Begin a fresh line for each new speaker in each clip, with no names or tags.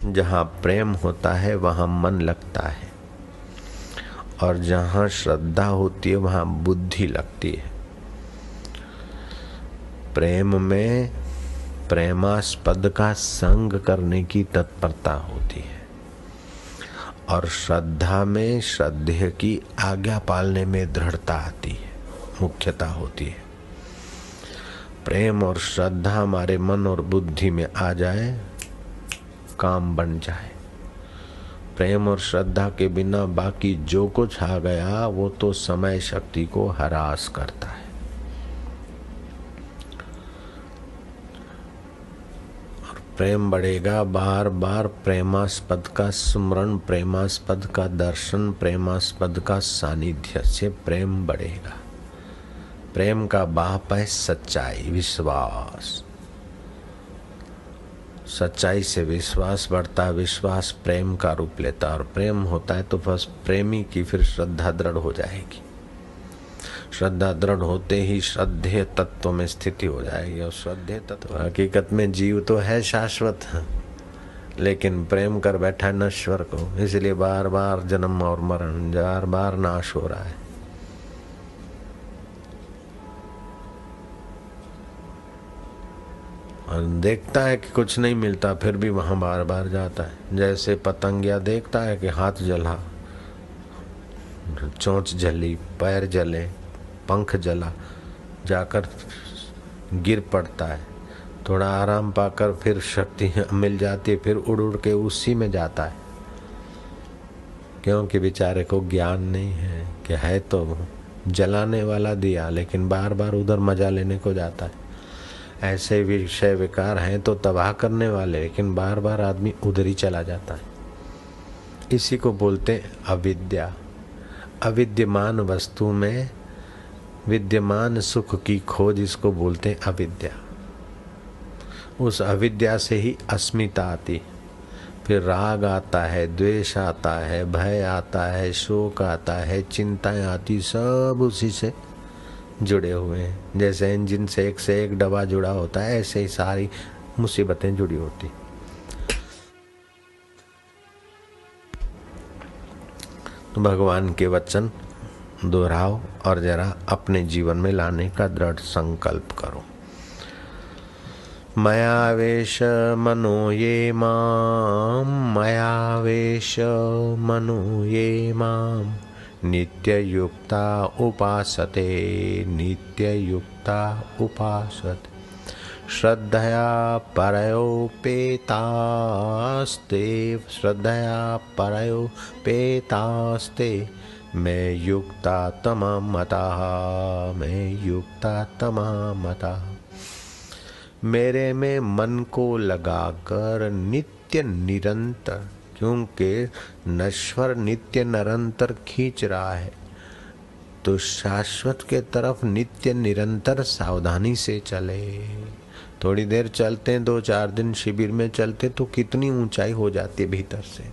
जहाँ प्रेम होता है वहाँ मन लगता है, और जहाँ श्रद्धा होती है वहाँ बुद्धि लगती है। प्रेम में प्रेमास्पद का संग करने की तत्परता होती है, और श्रद्धा में श्रद्धेय की आज्ञा पालने में दृढ़ता आती है, मुख्यता होती है। प्रेम और श्रद्धा हमारे मन और बुद्धि में आ जाए, काम बन जाए। प्रेम और श्रद्धा के बिना बाकी जो कुछ आ गया वो तो समय शक्ति को हरास करता है। और प्रेम बढ़ेगा, बार बार प्रेमास्पद का स्मरण, प्रेमास्पद का दर्शन, प्रेमास्पद का सानिध्य से प्रेम बढ़ेगा। प्रेम का बाप है सच्चाई, विश्वास। सच्चाई से विश्वास बढ़ता है, विश्वास प्रेम का रूप लेता है, और प्रेम होता है तो बस प्रेमी की फिर श्रद्धा दृढ़ हो जाएगी। श्रद्धा दृढ़ होते ही श्रद्धेय तत्व में स्थिति हो जाएगी। और श्रद्धेय तत्व हकीकत में जीव तो है शाश्वत, लेकिन प्रेम कर बैठा है नश्वर को, इसलिए बार बार जन्म और मरण, बार बार नाश हो रहा है। और देखता है कि कुछ नहीं मिलता, फिर भी वहां बार बार जाता है। जैसे पतंगिया देखता है कि हाथ जला, चोंच जली, पैर जले, पंख जला, जाकर गिर पड़ता है। थोड़ा आराम पाकर फिर शक्ति मिल जाती है, फिर उड़ उड़ के उसी में जाता है, क्योंकि बेचारे को ज्ञान नहीं है कि है तो जलाने वाला दिया, लेकिन बार बार उधर मजा लेने को जाता है। ऐसे विषय विकार हैं तो तबाह करने वाले, लेकिन बार बार आदमी उधर ही चला जाता है। इसी को बोलते अविद्या। अविद्यमान वस्तु में विद्यमान सुख की खोज, इसको बोलते अविद्या। उस अविद्या से ही अस्मिता आती, फिर राग आता है, द्वेष आता है, भय आता है, शोक आता है, चिंताएं आती, सब उसी से जुड़े हुए हैं। जैसे इंजन से एक डब्बा जुड़ा होता है, ऐसे ही सारी मुसीबतें जुड़ी होती। तो भगवान के वचन दोहराओ और जरा अपने जीवन में लाने का दृढ़ संकल्प करो। मयावेश मनो ये माम, मयावेश मनो ये माम, नित्ययुक्ता उपासते, नित्ययुक्ता उपासते, श्रद्धया परयोपेतास्ते, श्रद्धया परयोपेतास्ते, मैं युक्ता तमामता, मैं युक्ता तमामता। मेरे में मन को लगाकर नित्य निरंतर, क्योंकि नश्वर नित्य निरंतर खींच रहा है, तो शाश्वत के तरफ नित्य निरंतर सावधानी से चले। थोड़ी देर चलते हैं, 2-4 दिन शिविर में चलते तो कितनी ऊंचाई हो जाती है भीतर से,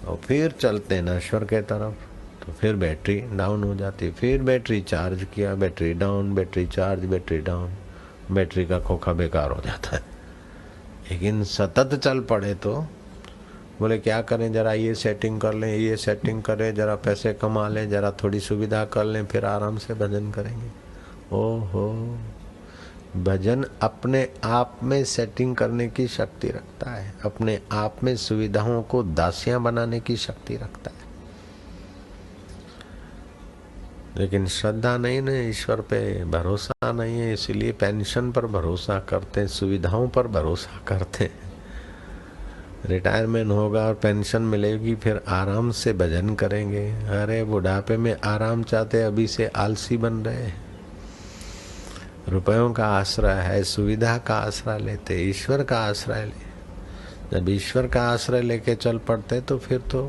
और फिर चलते हैं नश्वर के तरफ तो फिर बैटरी डाउन हो जाती है। फिर बैटरी चार्ज किया, battery down, battery charge, battery down, battery का खोखा बेकार हो जाता है। लेकिन सतत चल पड़े तो बोले क्या करें, जरा ये सेटिंग कर लें, ये सेटिंग करें, जरा पैसे कमा लें, जरा थोड़ी सुविधा कर लें, फिर आराम से भजन करेंगे। ओहो, भजन अपने आप में सेटिंग करने की शक्ति रखता है, अपने आप में सुविधाओं को दासियां बनाने की शक्ति रखता है। लेकिन श्रद्धा नहीं ना, ईश्वर पे भरोसा नहीं है, इसलिए पेंशन पर भरोसा करते हैं, सुविधाओं पर भरोसा करते हैं। रिटायरमेंट होगा और पेंशन मिलेगी, फिर आराम से भजन करेंगे। अरे बुढ़ापे में आराम चाहते, अभी से आलसी बन रहे हैं। रुपयों का आश्रय है, सुविधा का आश्रय लेते, ईश्वर का आश्रय ले। जब ईश्वर का आश्रय लेके चल पड़ते तो फिर तो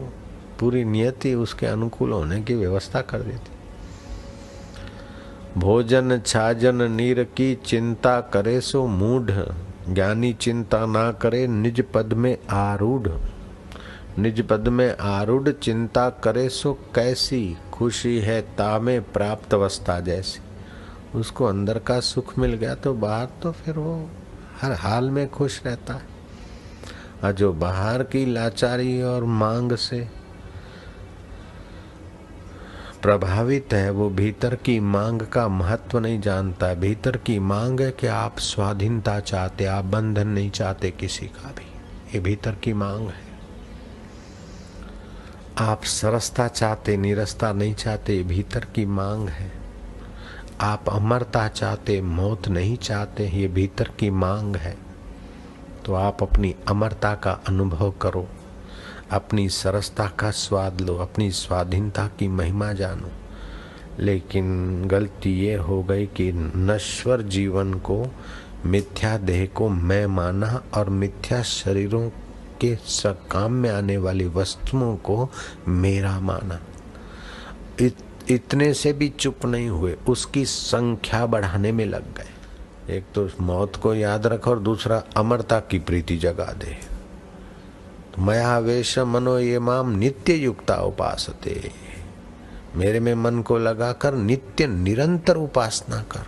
पूरी नियति उसके अनुकूल होने की व्यवस्था कर देती। भोजन छाजन नीर की चिंता करे सो मूढ़, ज्ञानी चिंता ना करे निज पद में आरूढ़। निज पद में आरूढ़ चिंता करे सो कैसी, खुशी है तामे प्राप्त अवस्था जैसी। उसको अंदर का सुख मिल गया तो बाहर तो फिर वो हर हाल में खुश रहता है। और जो बाहर की लाचारी और मांग से प्रभावित है वो भीतर की मांग का महत्व नहीं जानता है। भीतर की मांग है कि आप स्वाधीनता चाहते, आप बंधन नहीं चाहते किसी का भी, ये भीतर की मांग है। आप सरसता चाहते, निरस्ता नहीं चाहते, ये भीतर की मांग है। आप अमरता चाहते, मौत नहीं चाहते, ये भीतर की मांग है। तो आप अपनी अमरता का अनुभव करो, अपनी सरसता का स्वाद लो, अपनी स्वाधीनता की महिमा जानो। लेकिन गलती ये हो गई कि नश्वर जीवन को, मिथ्या देह को मैं माना और मिथ्या शरीरों के काम में आने वाली वस्तुओं को मेरा माना। इतने से भी चुप नहीं हुए, उसकी संख्या बढ़ाने में लग गए। एक तो मौत को याद रखो और दूसरा अमरता की प्रीति जगा दे। मया वेश मनो ये माम नित्य युक्ता उपासते, मेरे में मन को लगाकर नित्य निरंतर उपासना कर।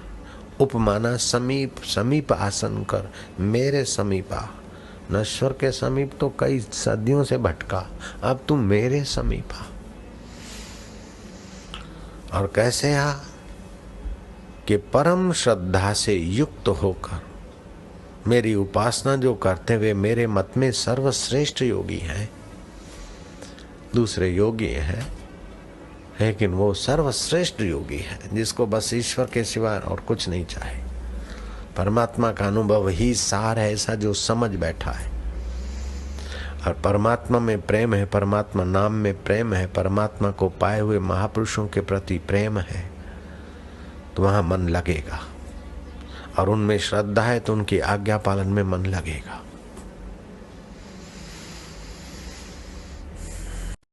उपमाना समीप, समीप आसन कर, मेरे समीपा। नश्वर के समीप तो कई सदियों से भटका, अब तू मेरे समीप आ। और कैसे आ कि परम श्रद्धा से युक्त होकर मेरी उपासना जो करते वे मेरे मत में सर्वश्रेष्ठ योगी हैं। दूसरे योगी हैं लेकिन वो सर्वश्रेष्ठ योगी है जिसको बस ईश्वर के सिवा और कुछ नहीं चाहे। परमात्मा का अनुभव ही सार है, ऐसा जो समझ बैठा है। और परमात्मा में प्रेम है, परमात्मा नाम में प्रेम है, परमात्मा को पाए हुए महापुरुषों के प्रति प्रेम है, तो वहां मन लगेगा। और उनमें श्रद्धा है तो उनकी आज्ञा पालन में मन लगेगा।